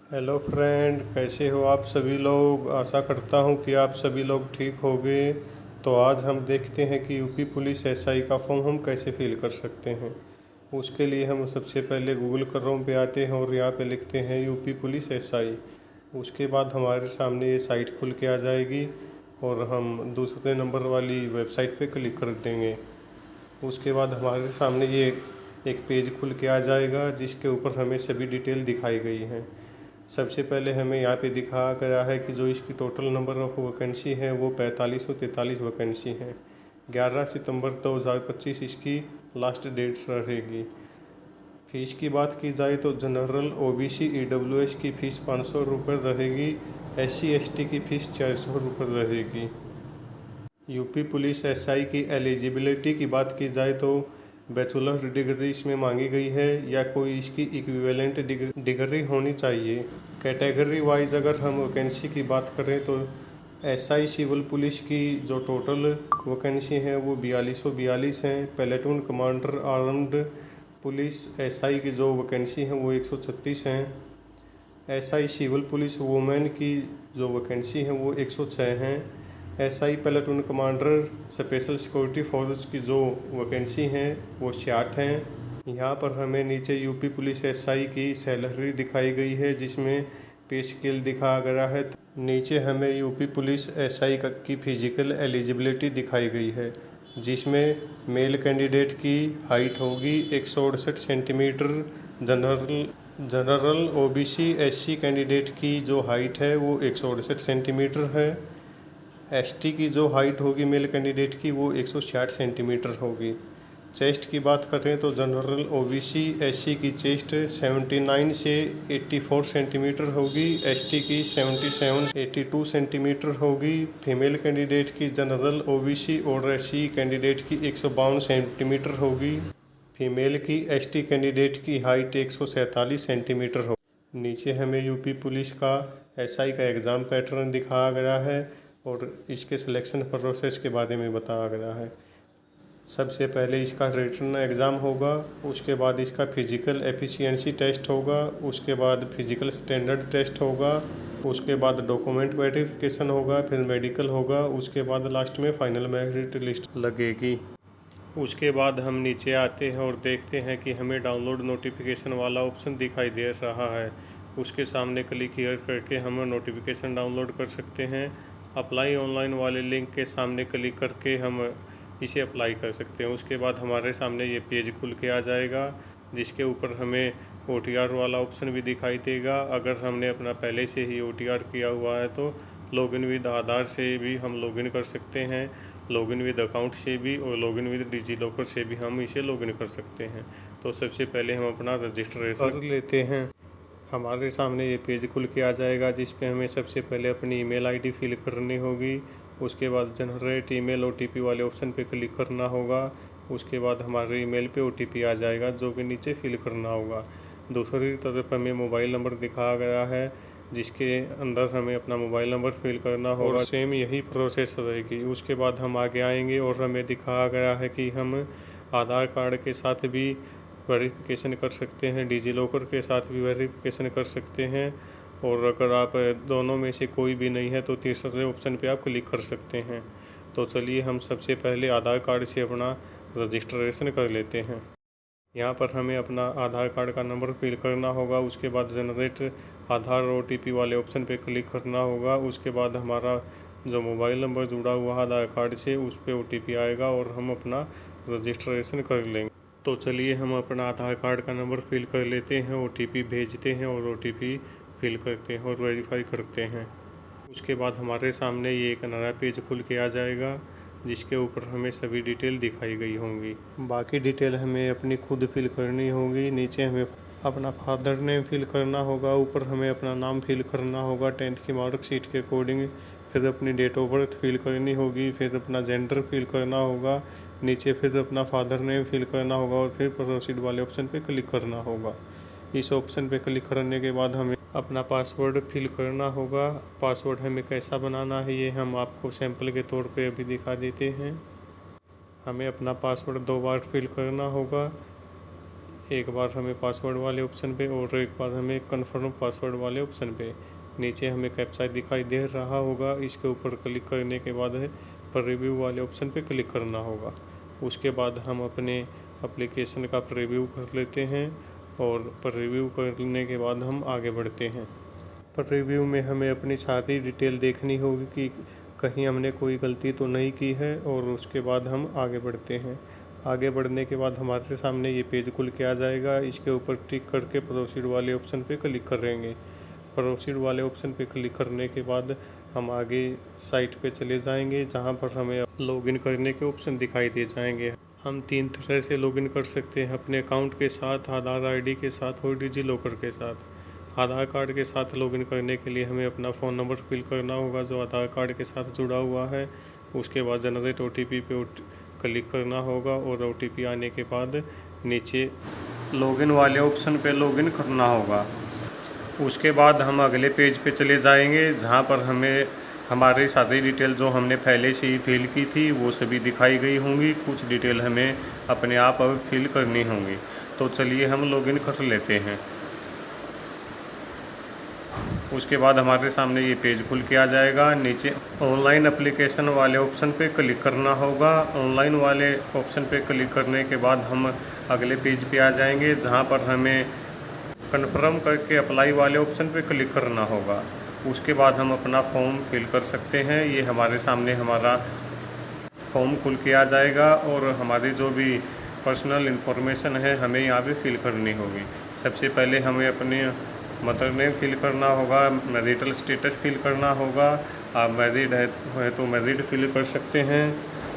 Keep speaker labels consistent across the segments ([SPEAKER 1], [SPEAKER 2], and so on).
[SPEAKER 1] Hello friend, कैसे हो आप सभी लोग। आशा करता हूँ कि आप सभी लोग ठीक होंगे। तो आज हम देखते हैं कि यूपी पुलिस एसआई का फॉर्म हम कैसे फिल कर सकते हैं। उसके लिए हम सबसे पहले गूगल क्रोम पे आते हैं और यहाँ पे लिखते हैं यूपी पुलिस एसआई। उसके बाद हमारे सामने ये साइट खुल के आ जाएगी और हम दूसरे नंबर वाली वेबसाइट पे क्लिक कर देंगे। उसके बाद हमारे सामने ये एक पेज खुल के आ जाएगा जिसके ऊपर हमें सभी डिटेल दिखाई गई हैं। सबसे पहले हमें यहाँ पे दिखाया गया है कि जो इसकी टोटल नंबर ऑफ वैकेंसी है वो 4543 वैकेंसी है। 11 सितंबर 2025 इसकी लास्ट डेट रहेगी। फीस की बात की जाए तो जनरल ओबीसी ईडब्ल्यूएस की फ़ीस 500 रुपये रहेगी। एससी एसटी की फ़ीस 400 रुपये रहेगी। यूपी पुलिस एसआई की एलिजिबिलिटी की बात की जाए तो बैचलर डिग्री इसमें मांगी गई है या कोई इसकी इक्विवेलेंट डिग्री होनी चाहिए। कैटेगरी वाइज अगर हम वैकेंसी की बात करें तो एसआई सिविल पुलिस की जो टोटल वैकेंसी है वो 4242 हैं। Platoon commander armed police SI की जो वैकेंसी है वो 136 हैं। एसआई सिविल पुलिस वुमेन की जो वैकेंसी है वो 106 हैं। SI platoon commander special security force की जो वैकेंसी हैं वो 66 हैं। यहाँ पर हमें नीचे यूपी पुलिस एसआई की सैलरी दिखाई गई है जिसमें पे स्केल दिखाया गया है। नीचे हमें यूपी पुलिस एसआई की फिजिकल एलिजिबिलिटी दिखाई गई है जिसमें मेल कैंडिडेट की हाइट होगी 168 centimetre. General OBC SC candidate की जो हाइट है वो 168 सेंटीमीटर है। एसटी की जो हाइट होगी मेल कैंडिडेट की वो 160 सेंटीमीटर होगी। चेस्ट की बात करें तो जनरल ओबीसी एससी की चेस्ट 79 से 84 सेंटीमीटर होगी। एसटी की 77 82 सेंटीमीटर होगी। फीमेल कैंडिडेट की जनरल ओबीसी और एससी कैंडिडेट की 152 सेंटीमीटर होगी। फीमेल की एसटी कैंडिडेट की हाइट 147 सेंटीमीटर हो। नीचे हमें यूपी पुलिस का एसआई का एग्ज़ाम पैटर्न दिखाया गया है और इसके सिलेक्शन प्रोसेस के बारे में बताया गया है। सबसे पहले इसका रिटन एग्ज़ाम होगा, उसके बाद इसका फिजिकल एफिशिएंसी टेस्ट होगा, उसके बाद फिजिकल स्टैंडर्ड टेस्ट होगा, उसके बाद डॉक्यूमेंट वेरिफिकेशन होगा, फिर मेडिकल होगा, उसके बाद लास्ट में फाइनल मेरिट लिस्ट लगेगी। उसके बाद हम नीचे आते हैं और देखते हैं कि हमें डाउनलोड नोटिफिकेशन वाला ऑप्शन दिखाई दे रहा है। उसके सामने क्लिक हियर करके हम नोटिफिकेशन डाउनलोड कर सकते हैं। अप्लाई ऑनलाइन वाले लिंक के सामने क्लिक करके हम इसे अप्लाई कर सकते हैं। उसके बाद हमारे सामने ये पेज खुल के आ जाएगा जिसके ऊपर हमें OTR वाला ऑप्शन भी दिखाई देगा। अगर हमने अपना पहले से ही OTR किया हुआ है तो लॉगिन विद आधार से भी हम लॉगिन कर सकते हैं, लॉगिन विद अकाउंट से भी और लॉगिन विद डिजी लॉकर से भी हम इसे लॉगिन कर सकते हैं। तो सबसे पहले हम अपना रजिस्ट्रेशन कर लेते हैं। हमारे सामने ये पेज खुल के आ जाएगा जिस पे हमें सबसे पहले अपनी ईमेल आईडी फिल करनी होगी। उसके बाद जनरेट ईमेल OTP वाले ऑप्शन पे क्लिक करना होगा। उसके बाद हमारे ईमेल पे OTP आ जाएगा जो कि नीचे फिल करना होगा। दूसरी तरफ हमें मोबाइल नंबर दिखाया गया है जिसके अंदर हमें अपना मोबाइल नंबर फिल करना होगा। सेम यही प्रोसेस रहेगी। उसके बाद हम आगे आएंगे और हमें दिखाया गया है कि हम आधार कार्ड के साथ भी वेरिफिकेशन कर सकते हैं, डिजी लॉकर के साथ भी वेरिफिकेशन कर सकते हैं और अगर आप दोनों में से कोई भी नहीं है तो तीसरे ऑप्शन पे आप क्लिक कर सकते हैं। तो चलिए हम सबसे पहले आधार कार्ड से अपना रजिस्ट्रेशन कर लेते हैं। यहाँ पर हमें अपना आधार कार्ड का नंबर फिल करना होगा। उसके बाद जनरेट आधार OTP वाले ऑप्शन पे क्लिक करना होगा। उसके बाद हमारा जो मोबाइल नंबर जुड़ा हुआ आधार कार्ड से उस पर OTP आएगा और हम अपना रजिस्ट्रेशन कर लेंगे। तो चलिए हम अपना आधार कार्ड का नंबर फिल कर लेते हैं, OTP भेजते हैं और OTP फिल करते हैं और वेरीफाई करते हैं। उसके बाद हमारे सामने ये एक नया पेज खुल के आ जाएगा जिसके ऊपर हमें सभी डिटेल दिखाई गई होंगी। बाकी डिटेल हमें अपनी खुद फिल करनी होगी। नीचे हमें अपना फादर नेम फिल करना होगा, ऊपर हमें अपना नाम फिल करना होगा 10th की मार्कशीट के अकॉर्डिंग, फिर अपनी डेट ऑफ बर्थ फिल करनी होगी, फिर अपना जेंडर फिल करना होगा, नीचे फिर अपना फादर नेम फिल करना होगा और फिर प्रोसीड वाले ऑप्शन पे क्लिक करना होगा। इस ऑप्शन पे क्लिक करने के बाद हमें अपना पासवर्ड फिल करना होगा। पासवर्ड हमें कैसा बनाना है ये हम आपको सैंपल के तौर पे अभी दिखा देते हैं। हमें अपना पासवर्ड 2 बार फिल करना होगा। एक बार हमें पासवर्ड वाले ऑप्शन पे और एक बार हमें कन्फर्म पासवर्ड वाले ऑप्शन पे। नीचे हमें कैप्चा दिखाई दे रहा होगा, इसके ऊपर क्लिक करने के बाद है प्रीव्यू वाले ऑप्शन पे क्लिक करना होगा। उसके बाद हम अपने एप्लीकेशन का प्रीव्यू कर लेते हैं और प्रीव्यू करने के बाद हम आगे बढ़ते हैं। प्रीव्यू में हमें अपनी सारी डिटेल देखनी होगी कि कहीं हमने कोई गलती तो नहीं की है और उसके बाद हम आगे बढ़ते हैं। आगे बढ़ने के बाद हमारे सामने ये पेज खुल के आ जाएगा। इसके ऊपर टिक करके प्रोसीड वाले ऑप्शन पे क्लिक करेंगे। प्रोसीड वाले ऑप्शन पे क्लिक करने के बाद हम आगे साइट पे चले जाएंगे, जहां पर हमें लॉगिन करने के ऑप्शन दिखाई दे जाएंगे। हम 3 तरह से लॉगिन कर सकते हैं, अपने अकाउंट के साथ, आधार आईडी के साथ और डिजी लॉकर के साथ। आधार कार्ड के साथ लॉगिन करने के लिए हमें अपना फ़ोन नंबर फिल करना होगा जो आधार कार्ड के साथ जुड़ा हुआ है। उसके बाद जनरेट OTP पे क्लिक करना होगा और OTP आने के बाद नीचे लॉगिन वाले ऑप्शन पे लॉगिन करना होगा। उसके बाद हम अगले पेज पे चले जाएंगे, जहां पर हमें हमारी सारी डिटेल जो हमने पहले से ही फिल की थी वो सभी दिखाई गई होंगी। कुछ डिटेल हमें अपने आप अब फिल करनी होंगी। तो चलिए हम लॉगिन कर लेते हैं। उसके बाद हमारे सामने ये पेज खुल के आ जाएगा। नीचे ऑनलाइन एप्लीकेशन वाले ऑप्शन पे क्लिक करना होगा। ऑनलाइन वाले ऑप्शन पे क्लिक करने के बाद हम अगले पेज पे आ जाएंगे, जहां पर हमें कन्फर्म करके अप्लाई वाले ऑप्शन पे क्लिक करना होगा। उसके बाद हम अपना फॉर्म फिल कर सकते हैं। ये हमारे सामने हमारा फॉर्म खुल के आ जाएगा और हमारी जो भी पर्सनल इन्फॉर्मेशन है हमें यहाँ पे फिल करनी होगी। सबसे पहले हमें अपने मदर नेम फिल करना होगा, मैरिटल स्टेटस फिल करना होगा। आप मैरिड है तो मैरिड फिल कर सकते हैं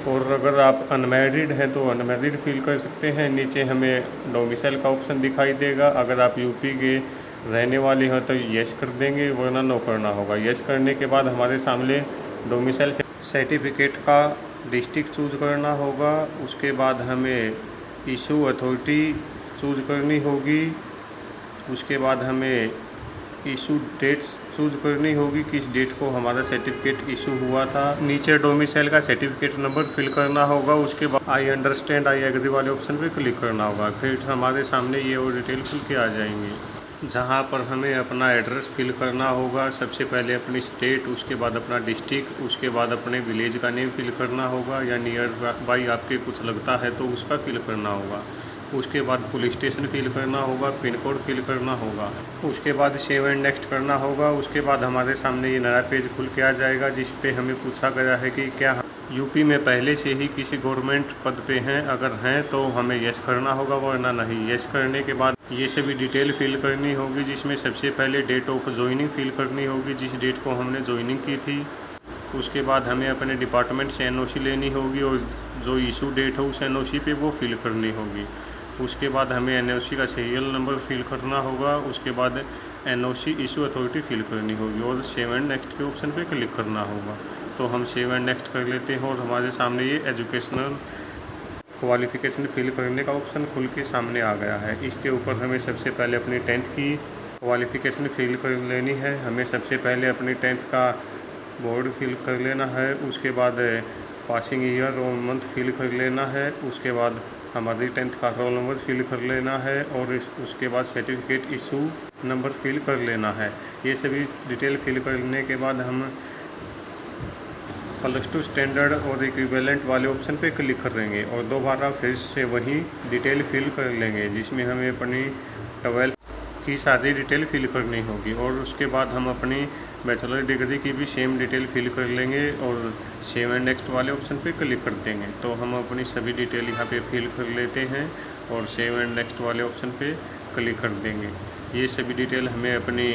[SPEAKER 1] और अगर आप अनमैरिड हैं तो अनमैरिड फिल कर सकते हैं। नीचे हमें डोमिसाइल का ऑप्शन दिखाई देगा। अगर आप यूपी के रहने वाले हो तो यस कर देंगे, वरना नो करना होगा। यस करने के बाद हमारे सामने डोमिसाइल सर्टिफिकेट का डिस्ट्रिक्ट चूज करना होगा। उसके बाद हमें इशू अथॉरिटी चूज करनी होगी। उसके बाद हमें इशू डेट्स चूज करनी होगी, किस डेट को हमारा सर्टिफिकेट इशू हुआ था। नीचे डोमिसाइल का सर्टिफिकेट नंबर फिल करना होगा। उसके बाद आई अंडरस्टैंड आई एग्री वाले ऑप्शन पे क्लिक करना होगा। फिर हमारे सामने ये और डिटेल खुल के आ जाएंगी, जहां पर हमें अपना एड्रेस फिल करना होगा। सबसे पहले अपनी स्टेट, उसके बाद अपना डिस्ट्रिक्ट, उसके बाद अपने विलेज का नेम फिल करना होगा या नियर बाई आपके कुछ लगता है तो उसका फिल करना होगा। उसके बाद पुलिस स्टेशन फिल करना होगा, पिन कोड फिल करना होगा। उसके बाद सेव एंड नेक्स्ट करना होगा। उसके बाद हमारे सामने ये नया पेज खुल के आ जाएगा, जिस पे हमें पूछा गया है कि क्या यूपी में पहले से ही किसी गवर्नमेंट पद पे हैं। अगर हैं तो हमें यस करना होगा, वरना नहीं। यस करने के बाद ये सभी डिटेल फिल करनी होगी, जिसमें सबसे पहले डेट ऑफ ज्वाइनिंग फिल करनी होगी, जिस डेट को हमने ज्वाइनिंग की थी। उसके बाद हमें अपने डिपार्टमेंट से NOC लेनी होगी और जो इशू डेट हो उस NOC पे वो फिल करनी होगी। उसके बाद हमें NOC का सीरियल नंबर फिल करना होगा। उसके बाद NOC इशू अथॉरिटी फिल करनी होगी और सेव एंड नेक्स्ट के ऑप्शन पे क्लिक करना होगा। तो हम सेव एंड नेक्स्ट कर लेते हैं और हमारे सामने ये एजुकेशनल क्वालिफ़िकेशन फिल करने का ऑप्शन खुल के सामने आ गया है। इसके ऊपर हमें सबसे पहले अपनी 10th की क्वालिफ़िकेशन फिल कर लेनी है। हमें सबसे पहले अपनी 10th का बोर्ड फिल कर लेना है। उसके बाद पासिंग ईयर और मंथ फिल कर लेना है। उसके बाद हमारी 10th का रोल नंबर फिल कर लेना है और उसके बाद सर्टिफिकेट इशू नंबर फिल कर लेना है। ये सभी डिटेल फिल करने के बाद हम +2 स्टैंडर्ड और इक्विवेलेंट वाले ऑप्शन पे क्लिक करेंगे और दोबारा फिर से वही डिटेल फिल कर लेंगे, जिसमें हमें अपनी 12th की सारी डिटेल फिल करनी होगी। और उसके बाद हम अपनी बैचलर डिग्री की भी सेम डिटेल फिल कर लेंगे और सेव एंड नेक्स्ट वाले ऑप्शन पे क्लिक कर देंगे। तो हम अपनी सभी डिटेल यहाँ पे फिल कर लेते हैं और सेव एंड नेक्स्ट वाले ऑप्शन पे क्लिक कर देंगे। ये सभी डिटेल हमें अपनी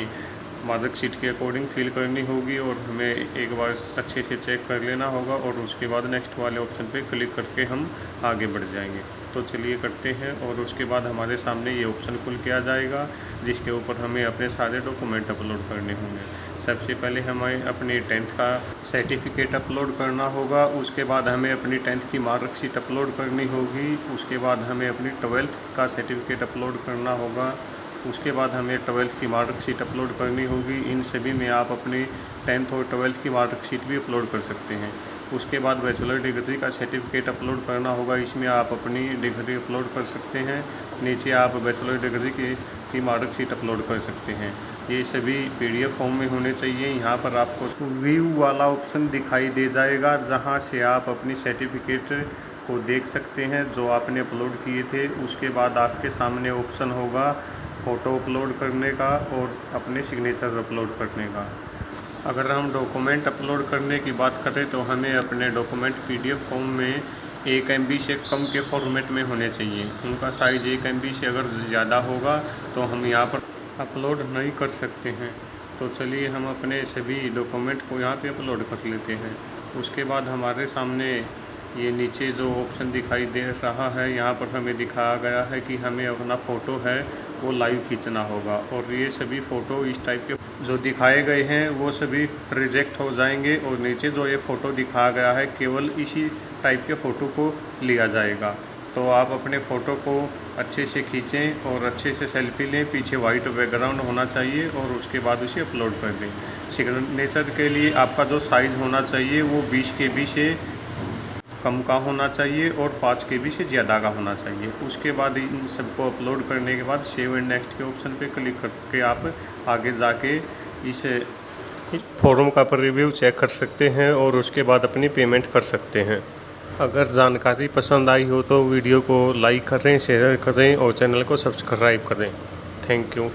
[SPEAKER 1] मार्कशीट के अकॉर्डिंग फिल करनी होगी और हमें एक बार अच्छे से चेक कर लेना होगा और उसके बाद नेक्स्ट वाले ऑप्शन पे क्लिक करके हम आगे बढ़ जाएंगे। तो चलिए करते हैं और उसके बाद हमारे सामने ये ऑप्शन खुल के आ जाएगा, जिसके ऊपर हमें अपने सारे डॉक्यूमेंट अपलोड करने होंगे। सबसे पहले हमें अपनी 10th का सर्टिफिकेट अपलोड करना होगा। उसके बाद हमें अपनी 10th की मार्कशीट अपलोड करनी होगी। उसके बाद हमें अपनी 12th का सर्टिफिकेट अपलोड करना होगा। उसके बाद हमें 12th की मार्कशीट अपलोड करनी होगी। इन सभी में आप अपनी 10th और 12th की मार्कशीट भी अपलोड कर सकते हैं। उसके बाद बैचलर डिग्री का सर्टिफिकेट अपलोड करना होगा। इसमें आप अपनी डिग्री अपलोड कर सकते हैं नीचे आप बैचलर डिग्री की मार्कशीट अपलोड कर सकते हैं। ये सभी PDF फॉर्म में होने चाहिए। यहाँ पर आपको व्यू वाला ऑप्शन दिखाई दे जाएगा, जहाँ से आप अपनी सर्टिफिकेट को देख सकते हैं जो आपने अपलोड किए थे। उसके बाद आपके सामने ऑप्शन होगा फ़ोटो अपलोड करने का और अपने सिग्नेचर अपलोड करने का। अगर हम डॉक्यूमेंट अपलोड करने की बात करें तो हमें अपने डॉक्यूमेंट PDF फॉर्म में 1 MB से कम के फॉर्मेट में होने चाहिए। उनका साइज़ 1 MB से अगर ज़्यादा होगा तो हम यहाँ पर अपलोड नहीं कर सकते हैं। तो चलिए हम अपने सभी डॉक्यूमेंट को यहाँ पे अपलोड कर लेते हैं। उसके बाद हमारे सामने ये नीचे जो ऑप्शन दिखाई दे रहा है, यहाँ पर हमें दिखाया गया है कि हमें अपना फ़ोटो है वो लाइव खींचना होगा, और ये सभी फ़ोटो इस टाइप के जो दिखाए गए हैं वो सभी रिजेक्ट हो जाएंगे, और नीचे जो ये फ़ोटो दिखाया गया है केवल इसी टाइप के फ़ोटो को लिया जाएगा। तो आप अपने फ़ोटो को अच्छे से खींचें और अच्छे से सेल्फी लें। पीछे वाइट बैकग्राउंड होना चाहिए और उसके बाद उसे अपलोड कर दें। सिग्नेचर के लिए आपका जो साइज़ होना चाहिए वो 20 KB से कम का होना चाहिए और 5 KB से ज़्यादा का होना चाहिए। उसके बाद इन सबको अपलोड करने के बाद सेव एंड नेक्स्ट के ऑप्शन पे क्लिक करके आप आगे जाके इस फॉर्म का रिव्यू चेक कर सकते हैं और उसके बाद अपनी पेमेंट कर सकते हैं। अगर जानकारी पसंद आई हो तो वीडियो को लाइक करें, शेयर करें और चैनल को सब्सक्राइब करें। Thank you.